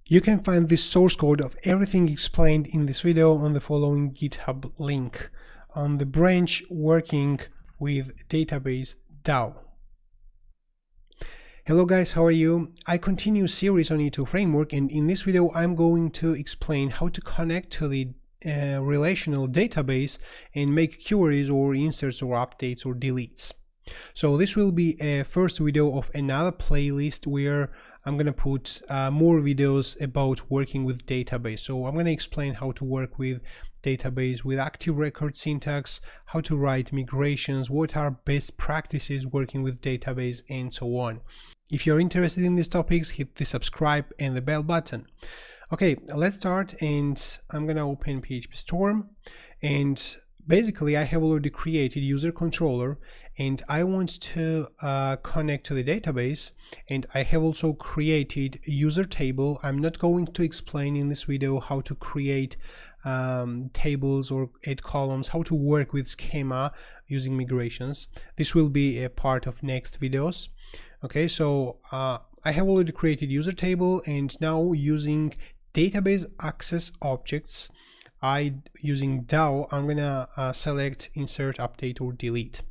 You can find the source code of everything explained in this video on the following GitHub link on the branch working with database DAO. Hello guys, how are you? I continue series on Yii2 framework, and in this video I'm going to explain how to connect to the relational database and make queries or inserts or updates or deletes. So this will be a first video of another playlist where I'm going to put more videos about working with database. So I'm going to explain how to work with database with active record syntax, how to write migrations, what are best practices working with database, and so on. If you're interested in these topics, hit the subscribe and the bell button. Okay, let's start, and I'm going to open PHP Storm, and basically I have already created user controller and I want to connect to the database, and I have also created user table. I'm not going to explain in this video how to create tables or add columns, how to work with schema using migrations. This will be a part of next videos. Okay, so I have already created user table, and now using database access objects, using DAO, I'm gonna select insert, update, or delete.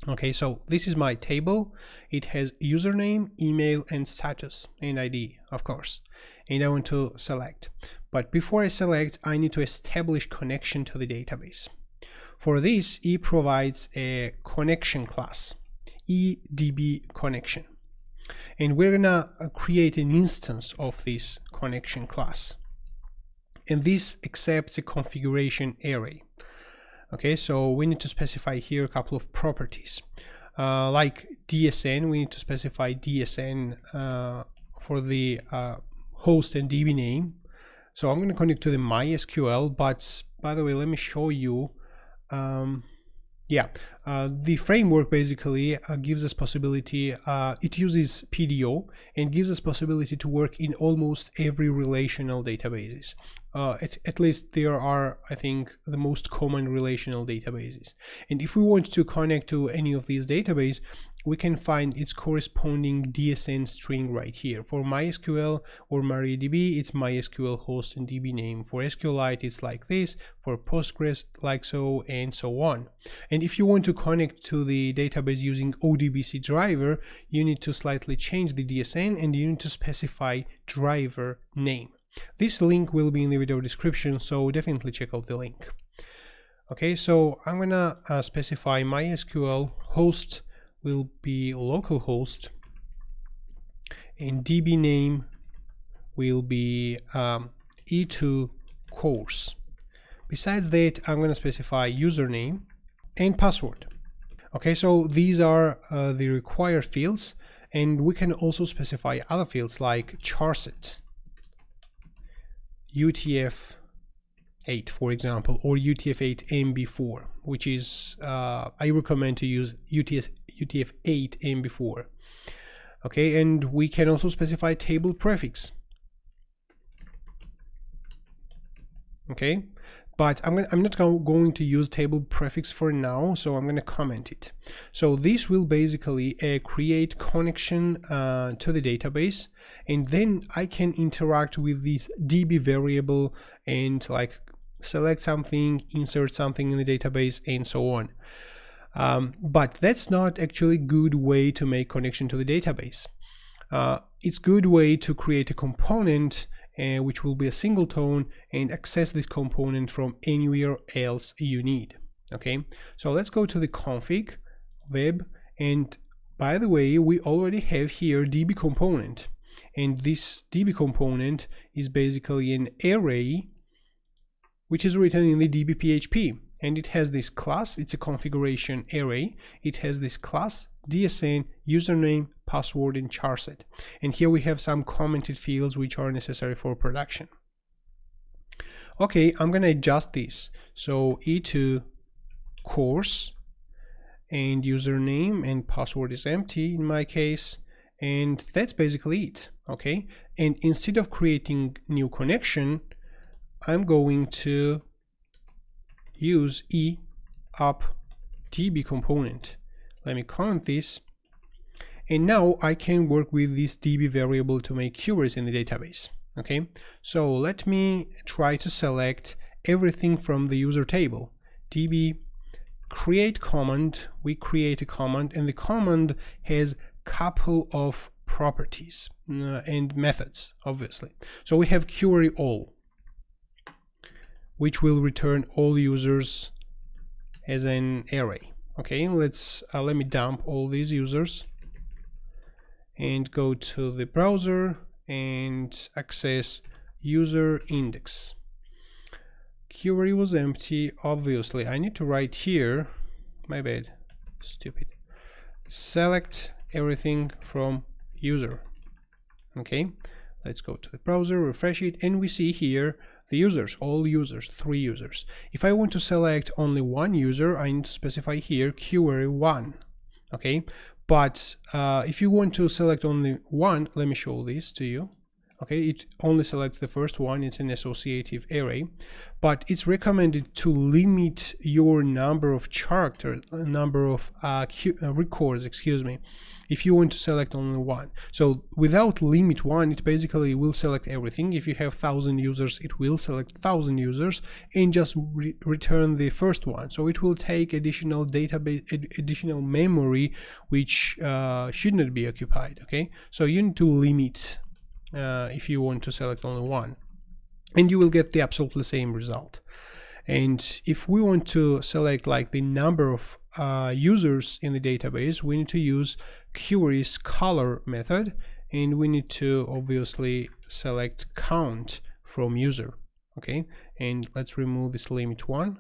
Okay, so this is my table. It has username, email, and status, and ID, of course, and I want to select. But before I select, I need to establish connection to the database. For this, Yii provides a connection class, eupdb connection, and we're gonna create an instance of this connection class, and this accepts a configuration array. Okay, so we need to specify here a couple of properties, like DSN. We need to specify DSN for the host and DB name. So I'm going to connect to the MySQL, but by the way, let me show you. The framework basically gives us possibility, it uses PDO and gives us possibility to work in almost every relational databases. At least there are, I think, the most common relational databases. And if we want to connect to any of these databases, we can find its corresponding DSN string right here. For MySQL or MariaDB, it's MySQL host and DB name. For SQLite, it's like this. For Postgres, like so, and so on. And if you want to connect to the database using ODBC driver, you need to slightly change the DSN and you need to specify driver name. This link will be in the video description, so definitely check out the link. Okay, so I'm gonna specify MySQL host will be localhost, and DB name will be Yii2 course. Besides that, I'm gonna specify username and password. Okay, so these are the required fields, and we can also specify other fields like charset, UTF-8, for example, or UTF-8 MB4, which is I recommend to use UTF-8 MB4. Okay, and we can also specify table prefix. Okay, but I'm not going to use table prefix for now, so I'm going to comment it. So this will basically create connection to the database, and then I can interact with this DB variable and like select something, insert something in the database, and so on. But that's not actually a good way to make connection to the database. It's a good way to create a component which will be a singleton and access this component from anywhere else you need. Okay, so let's go to the config web, and by the way, we already have here DB component, and this DB component is basically an array which is written in the DB PHP, and it has this class. It's a configuration array. It has this class, DSN, username, password, and charset. And here we have some commented fields which are necessary for production. Okay, I'm gonna adjust this. So Yii2 course, and username and password is empty in my case, and that's basically it. Okay, and instead of creating new connection, I'm going to use eupdb component. Let me comment this, And now I can work with this DB variable to make queries in the database. Okay, so let me try to select everything from the user table. db create command, we create a command, and the command has couple of properties and methods, obviously. So we have query all, which will return all users as an array. Okay, let me dump all these users and go to the browser and access user index. Query was empty. Obviously I need to write here, my bad, stupid, select everything from user. Okay, let's go to the browser, refresh it, and we see here the users, all users, 3 users. If I want to select only one user, I need to specify here query one. Okay, but if you want to select only one, let me show this to you. Okay, it only selects the first one, it's an associative array, but it's recommended to limit your number of characters, number of records, excuse me, if you want to select only one. So without limit one, it basically will select everything. If you have 1,000 users, it will select 1,000 users and just return the first one. So it will take additional database, additional memory, which should not be occupied. Okay, so you need to limit if you want to select only one, and you will get the absolutely same result. And if we want to select like the number of users in the database, we need to use query's color method, and we need to obviously select count from user. Okay, and let's remove this limit one,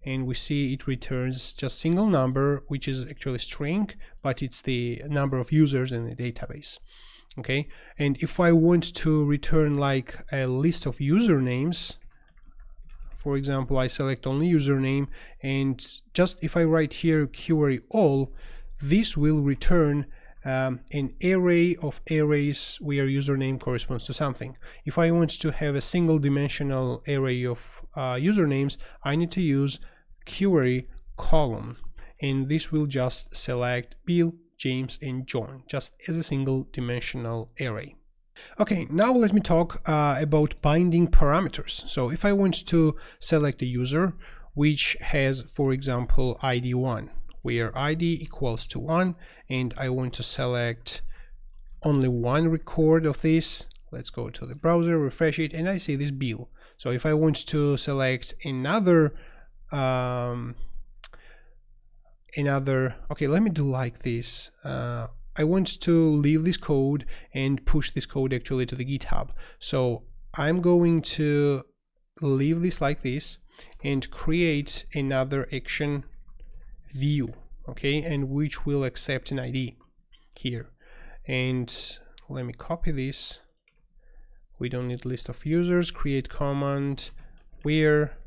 and we see it returns just single number, which is actually string, but it's the number of users in the database. Okay, and if I want to return like a list of usernames, for example, I select only username, and just if I write here query all, this will return an array of arrays where username corresponds to something. If I want to have a single dimensional array of usernames, I need to use query column, and this will just select Bill, James, and John, just as a single dimensional array. Okay, now let me talk about binding parameters. So if I want to select a user which has, for example, ID 1, where ID equals to 1, and I want to select only one record of this, let's go to the browser, refresh it, and I see this Bill. So if I want to select another, okay, let me do like this. I want to leave this code and push this code actually to the GitHub. So I'm going to leave this like this and create another action view, okay, and which will accept an ID here. And let me copy this. We don't need list of users. Create command where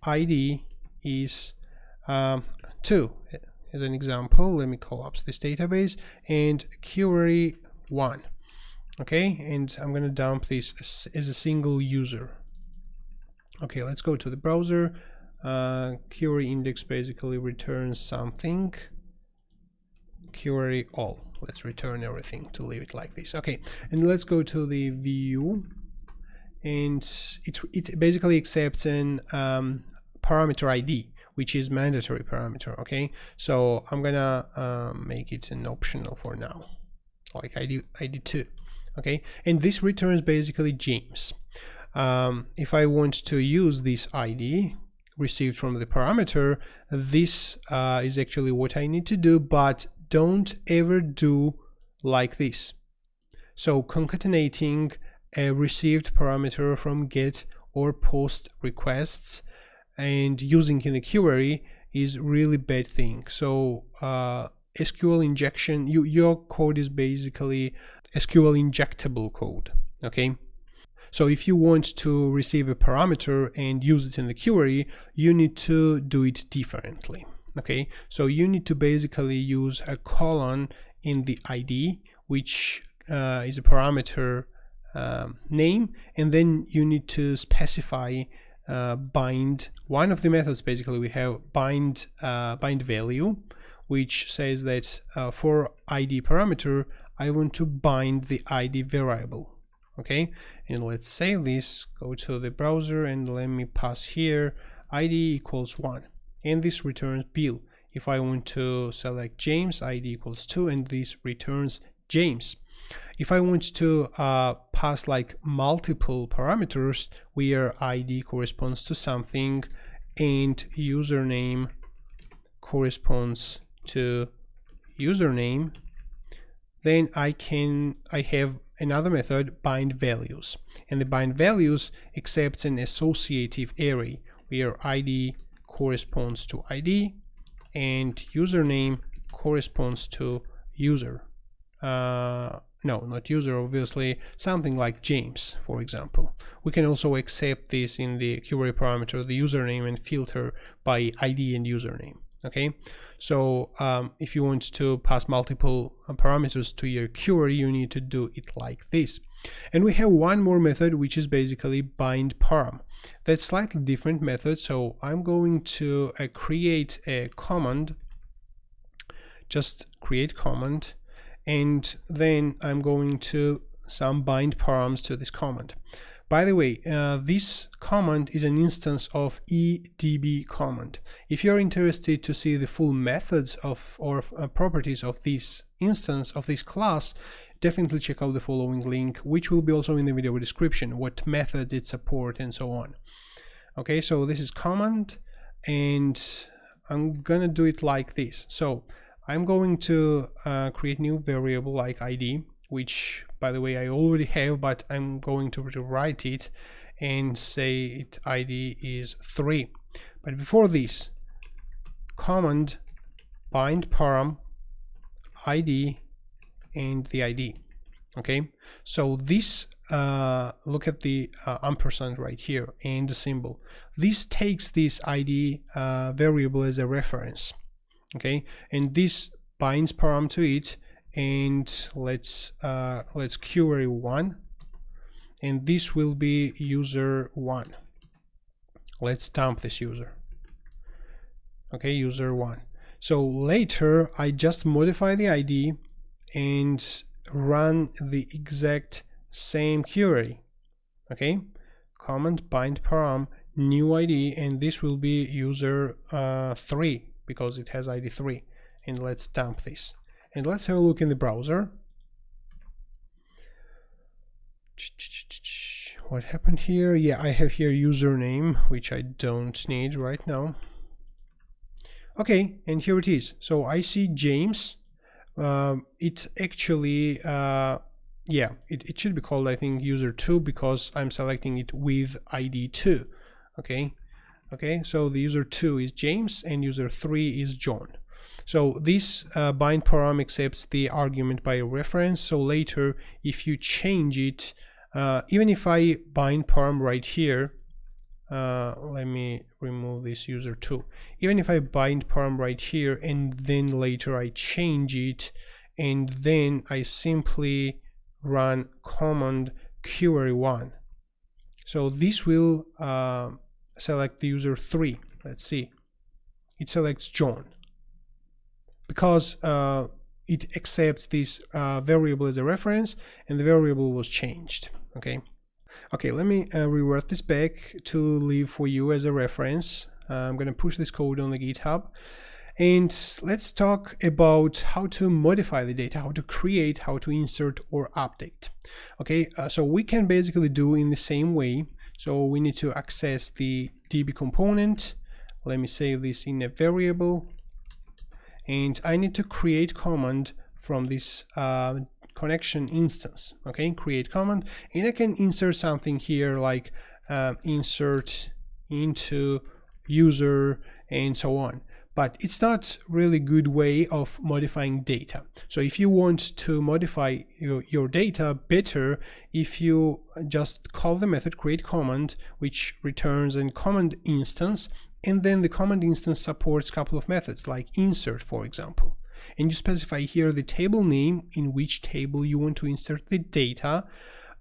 ID is 2. As an example, let me collapse this database and query 1. Okay, and I'm going to dump this as a single user. Okay, let's go to the browser. Query index basically returns something. Query all. Let's return everything to leave it like this. Okay, and let's go to the view, and it basically accepts an parameter ID, which is mandatory parameter. Okay, so I'm gonna make it an optional for now, like ID2. Okay, and this returns basically James. If I want to use this ID received from the parameter, this is actually what I need to do, but don't ever do like this. So concatenating a received parameter from get or post requests and using in the query is really bad thing. So SQL injection, your code is basically SQL injectable code. Okay, so if you want to receive a parameter and use it in the query, you need to do it differently. Okay, so you need to basically use a colon in the ID, which is a parameter name, and then you need to specify bind. One of the methods, basically we have bind value, which says that for ID parameter I want to bind the ID variable. Okay, and let's save this, go to the browser, and let me pass here id equals 1, and this returns Bill. If I want to select James, id equals 2, and this returns James. If I want to pass like multiple parameters where id corresponds to something and username corresponds to username, then I have another method, bind values, and the bind values accepts an associative array where id corresponds to id and username corresponds to user. No, not user, obviously, something like James, for example. We can also accept this in the query parameter, the username, and filter by ID and username. Okay, so if you want to pass multiple parameters to your query, you need to do it like this. And we have one more method, which is basically bind param. That's slightly different method, so I'm going to create a command, just create command, and then I'm going to some bind params to this command. By the way, this command is an instance of eupdb command. If you're interested to see the full methods of or properties of this instance of this class, definitely check out the following link, which will be also in the video description, what method it supports and so on. Okay, so this is command, and I'm gonna do it like this. So I'm going to create new variable like id, which by the way I already have, but I'm going to write it and say it id is 3. But before this, command bind param id and the id. Okay, so this look at the ampersand right here and the symbol. This takes this id variable as a reference. Okay, and this binds param to it, and let's query 1, and this will be user 1. Let's dump this user. Okay, user 1. So later I just modify the ID and run the exact same query. Okay, command bind param new ID, and this will be user 3 because it has ID 3. And let's dump this. And let's have a look in the browser. What happened here? Yeah, I have here username, which I don't need right now. Okay, and here it is. So I see James. It actually, yeah, it should be called, I think, user 2 because I'm selecting it with ID 2. Okay, so the user 2 is James and user 3 is John. So this bind param accepts the argument by a reference. So later, if you change it, even if I bind param right here, let me remove this user 2. Even if I bind param right here and then later I change it, and then I simply run command query 1. So this will select the user 3. Let's see. It selects John, because it accepts this variable as a reference, and the variable was changed. Okay, let me revert this back to leave for you as a reference. I'm going to push this code on the GitHub, and let's talk about how to modify the data, how to create, how to insert or update. Okay, so we can basically do in the same way. So we need to access the DB component. Let me save this in a variable. And I need to create command from this connection instance. Okay, create command, and I can insert something here like insert into user and so on. But it's not really good way of modifying data. So if you want to modify your data better, if you just call the method create command, which returns a command instance, and then the command instance supports a couple of methods like insert, for example. And you specify here the table name, in which table you want to insert the data,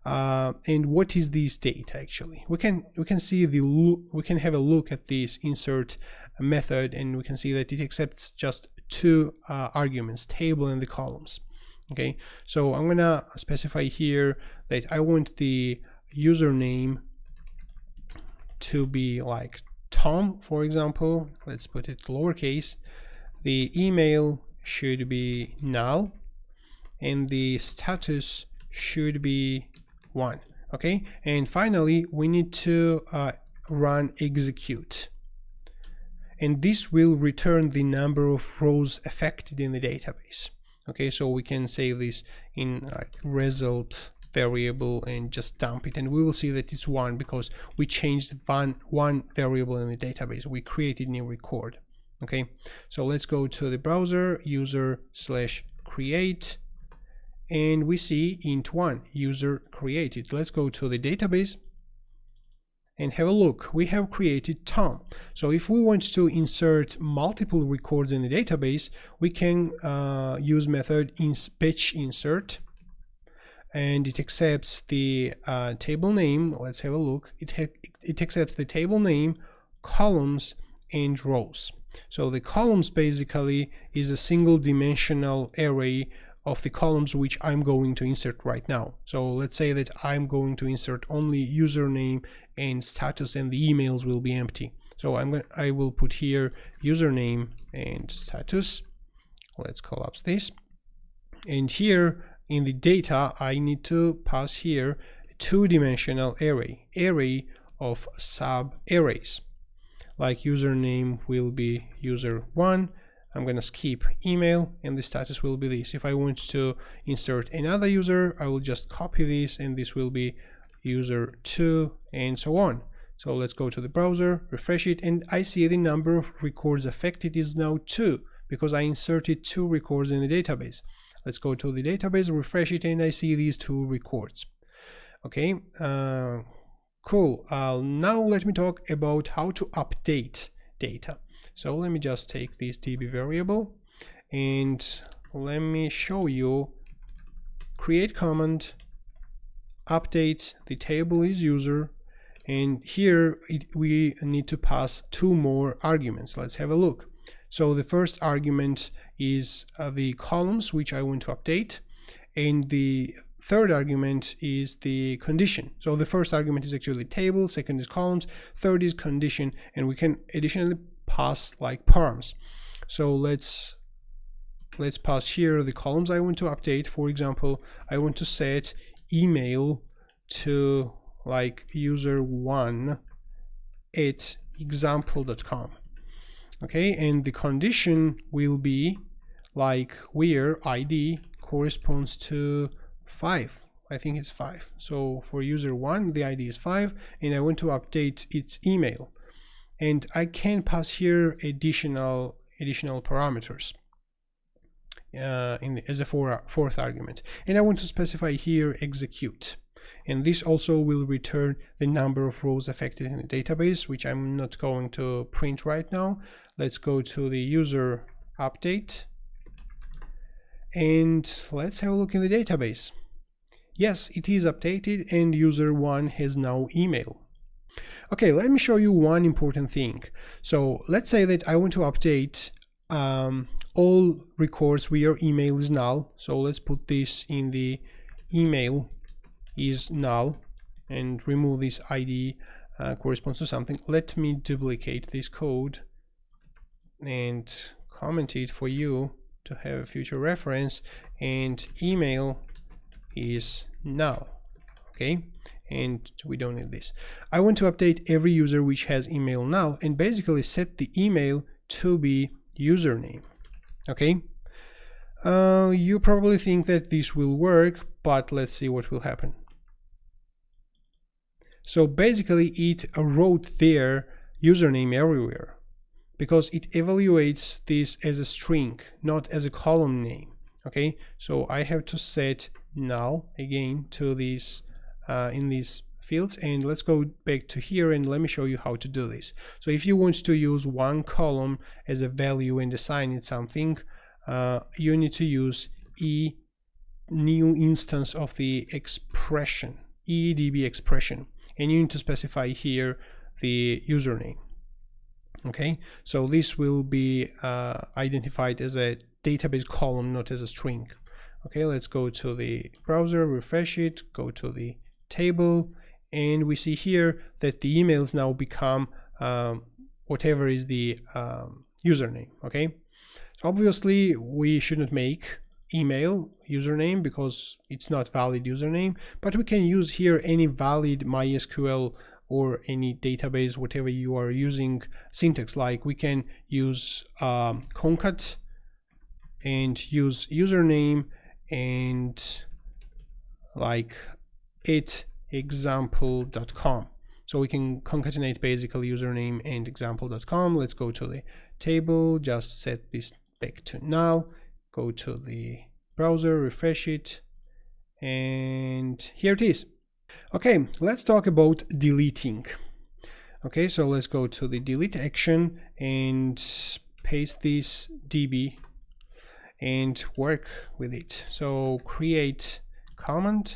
and what is this data actually. We can have a look at this insert method, and we can see that it accepts just 2 arguments, table and the columns. Okay, so I'm gonna specify here that I want the username to be like Tom, for example. Let's put it lowercase. The email should be null, and the status should be 1. Okay, and finally we need to run execute, and this will return the number of rows affected in the database. Okay, so we can save this in like result variable and just dump it, and we will see that it's 1 because we changed one variable in the database. We created new record. Okay, so let's go to the browser, user/create, and we see int1 user created. Let's go to the database and have a look. We have created Tom. So if we want to insert multiple records in the database, we can use method batch insert, and it accepts the table name. Let's have a look. It accepts the table name, columns, and rows. So the columns basically is a single dimensional array of the columns which I'm going to insert right now. So let's say that I'm going to insert only username and status, and the emails will be empty. So I will put here username and status. Let's collapse this. And here in the data, I need to pass here a two-dimensional array of sub arrays. Like username will be user1. I'm gonna skip email, and the status will be this. If I want to insert another user, I will just copy this, and this will be user2, and so on. So let's go to the browser, refresh it, and I see the number of records affected is now 2 because I inserted 2 records in the database. Let's go to the database, refresh it, and I see these 2 records. Okay, cool. Now let me talk about how to update data. So let me just take this db variable, and let me show you create command, update, the table is user, and here we need to pass 2 more arguments. Let's have a look. So the first argument is the columns which I want to update, and the third argument is the condition. So the first argument is actually table, second is columns, third is condition, and we can additionally pass like params. So let's pass here the columns I want to update. For example, I want to set email to like user1@example.com. Okay, and the condition will be like where ID corresponds to 5. I think it's 5. So for user1 the ID is 5, and I want to update its email, and I can pass here additional parameters as a fourth argument, and I want to specify here execute, and this also will return the number of rows affected in the database, which I'm not going to print right now. Let's go to the user update, and let's have a look in the database. Yes, it is updated, and user1 has now email. Okay, let me show you one important thing. So let's say that I want to update all records where email is null. So let's put this in the email is null and remove this ID corresponds to something. Let me duplicate this code and comment it for you to have a future reference, and email is null. Okay, and we don't need this. I want to update every user which has email null and basically set the email to be username. Okay, you probably think that this will work, but let's see what will happen. So basically it wrote their username everywhere because it evaluates this as a string, not as a column name. Okay, so I have to set null again to these in these fields, and let's go back to here and let me show you how to do this. So if you want to use one column as a value and assign it something, you need to use new instance of the expression, eupdb expression, and you need to specify here the username. Okay, so this will be identified as a database column, not as a string. Okay, let's go to the browser, refresh it, go to the table, and we see here that the emails now become whatever is the username. Okay, so obviously we shouldn't make email username because it's not valid username, but we can use here any valid MySQL or any database, whatever you are using syntax. Like we can use concat and use username and like example.com. So we can concatenate basically username and example.com. Let's go to the table, just set this back to null, go to the browser, refresh it, and here it is. Okay, let's talk about deleting. Okay, so let's go to the delete action and paste this db and work with it. So create command.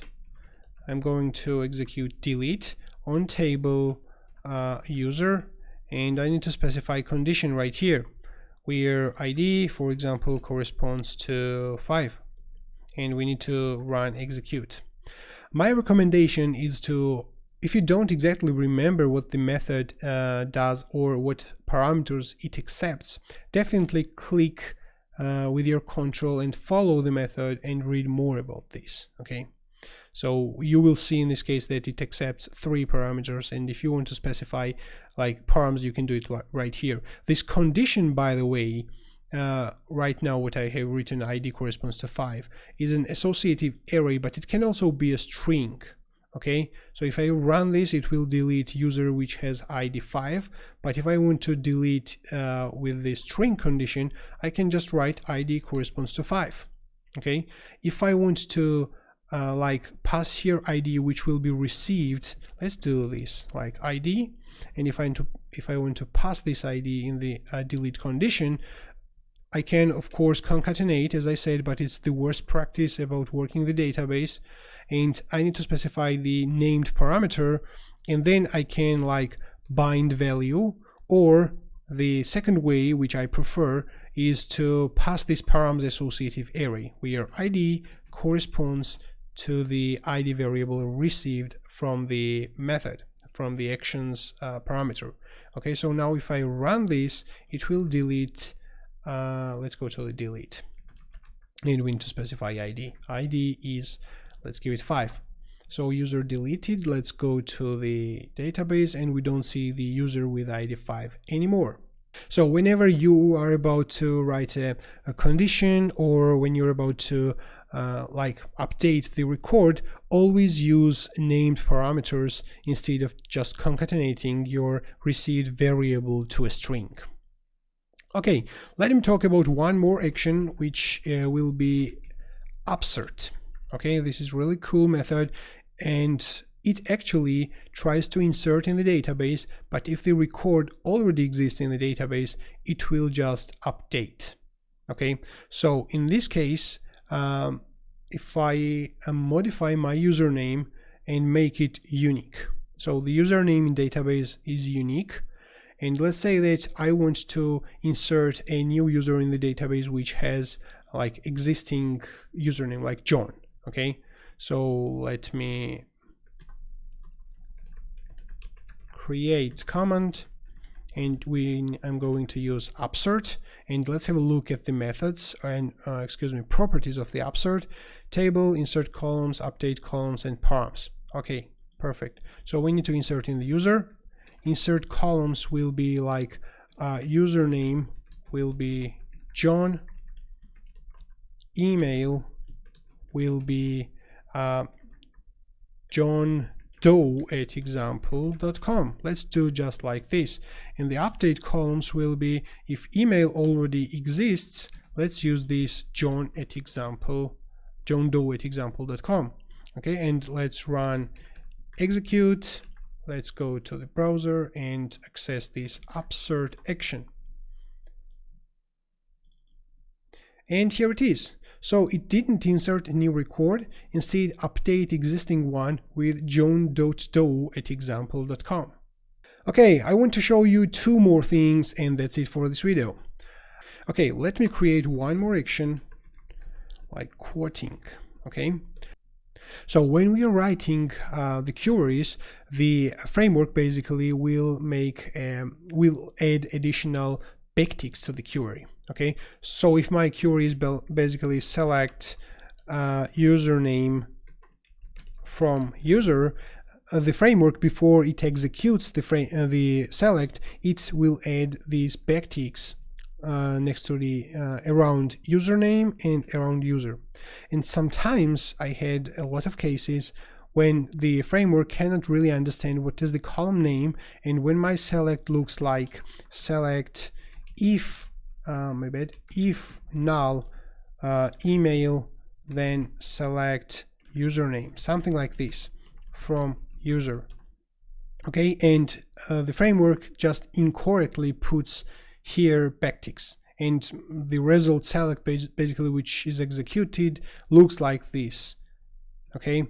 I'm going to execute delete on table user, and I need to specify condition right here where ID, for example, corresponds to 5, and we need to run execute. My recommendation is to, if you don't exactly remember what the method does or what parameters it accepts, definitely click with your control and follow the method and read more about this. Okay, so you will see in this case that it accepts 3 parameters, and if you want to specify like params, you can do it right here. This condition, by the way, right now what I have written, ID corresponds to 5, is an associative array, but it can also be a string. Okay, so if I run this, it will delete user which has ID 5, but if I want to delete with the string condition, I can just write ID corresponds to 5. Okay, if I want to like pass here ID which will be received, let's do this like ID, and if I want to pass this ID in the delete condition, I can of course concatenate, as I said, but it's the worst practice about working the database, and I need to specify the named parameter, and then I can like bind value, or the second way, which I prefer, is to pass this params associative array where ID corresponds to the ID variable received from the method, from the actions parameter. Okay, so now if I run this, it will delete. Let's go to the delete, and we need to specify ID. ID is, let's give it 5. So user deleted. Let's go to the database, and we don't see the user with ID 5 anymore. So whenever you are about to write a condition, or when you're about to like update the record, always use named parameters instead of just concatenating your received variable to a string. Okay, let me talk about one more action, which will be upsert. Okay, this is really cool method, and it actually tries to insert in the database, but if the record already exists in the database, it will just update. Okay, so in this case, if I modify my username and make it unique, so the username in database is unique, and let's say that I want to insert a new user in the database which has like existing username like John. Okay, so let me create command, and I'm going to use upsert, and let's have a look at the methods and properties of the upsert. Table, insert columns, update columns, and params. Okay, perfect. So we need to insert in the user. Insert columns will be like username will be John, email will be johndoe@example.com. Let's do just like this. And the update columns will be, if email already exists, let's use this johndoe@example.com. Okay, and let's run execute. Let's go to the browser and access this upsert action. And here it is. So it didn't insert a new record, instead update existing one with john.doe@example.com. Okay, I want to show you 2 more things, and that's it for this video. Okay, let me create one more action. like quoting. Okay. So when we are writing the queries, the framework basically will add additional backticks to the query. Okay. So if my query is basically select username from user, the framework, before it executes the select, it will add these backticks next to the around username and around user. And sometimes I had a lot of cases when the framework cannot really understand what is the column name, and when my select looks like select if if null email, then select username, something like this from user. Okay, and the framework just incorrectly puts here backticks, and the result select basically which is executed looks like this. Okay,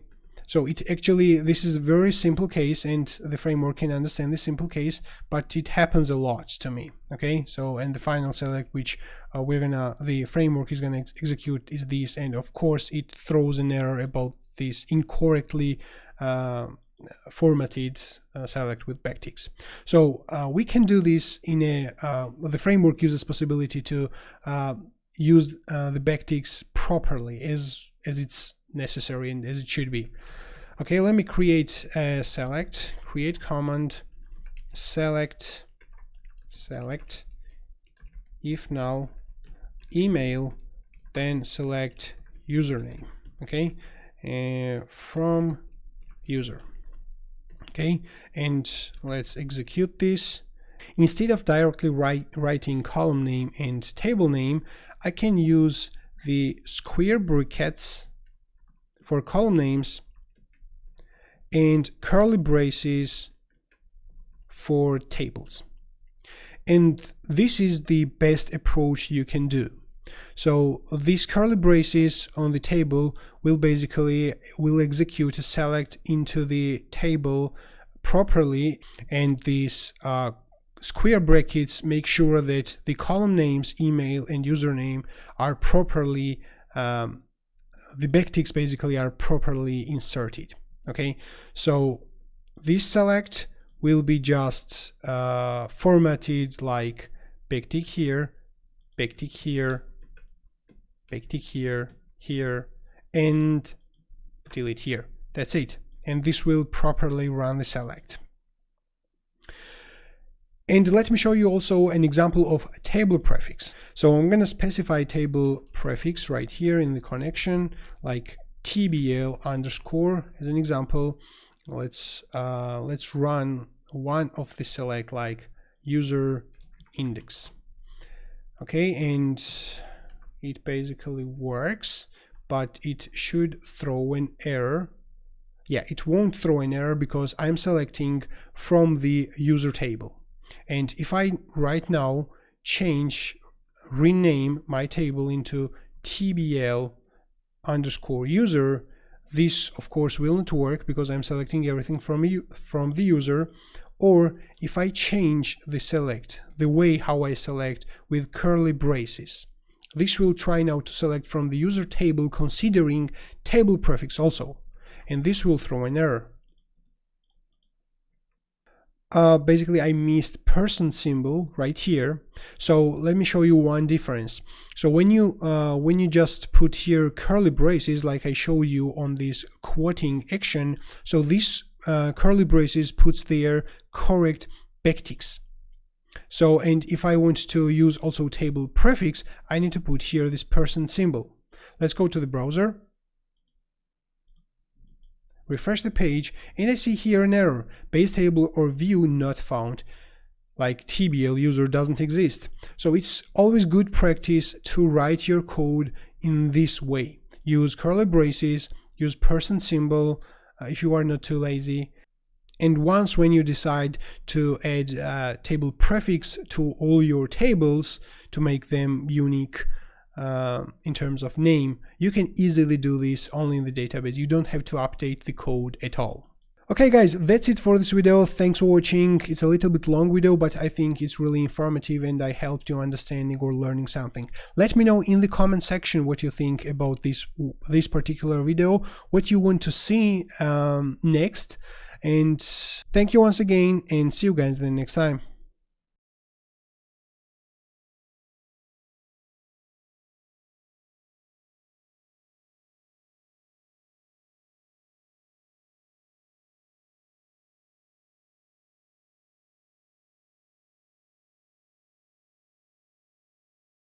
so it actually, this is a very simple case and the framework can understand this simple case, but it happens a lot to me. Okay, so and the final select which the framework is gonna execute is this, and of course it throws an error about this incorrectly formatted select with backticks. So we can do this in the framework gives us possibility to use the backticks properly as it's necessary and as it should be. Okay, let me create a select, create command select if null email, then select username. Okay, from user. Okay, and let's execute this. Instead of directly writing column name and table name, I can use the square brackets for column names and curly braces for tables. And this is the best approach you can do. So these curly braces on the table will execute a select into the table properly, and these square brackets make sure that the column names, email and username are properly, the backticks basically are properly inserted. Okay, so this select will be just formatted like backtick here, backtick here, backtick here, here, and delete here. That's it. And this will properly run the select. And let me show you also an example of a table prefix. So I'm going to specify table prefix right here in the connection, like tbl underscore as an example. Let's run one of the select like user index. Okay, and it basically works, but it should throw an error. Yeah, it won't throw an error because I'm selecting from the user table. And if I right now rename my table into tbl underscore user, this of course will not work because I'm selecting everything from the user. Or if I change the select, the way how I select with curly braces, this will try now to select from the user table considering table prefix also, and this will throw an error. Basically I missed person symbol right here, so let me show you one difference. So when you just put here curly braces like I show you on this quoting action, so this curly braces puts their correct backticks. So, and if I want to use also table prefix, I need to put here this person symbol. Let's go to the browser, refresh the page, and I see here an error, base table or view not found, like tbl user doesn't exist. So it's always good practice to write your code in this way. Use curly braces, use person symbol if you are not too lazy. And once when you decide to add table prefix to all your tables to make them unique in terms of name, you can easily do this only in the database. You don't have to update the code at all. Okay guys, that's it for this video. Thanks for watching. It's a little bit long video, but I think it's really informative and I helped you understanding or learning something. Let me know in the comment section what you think about this particular video, what you want to see next. And thank you once again, and see you guys then next time.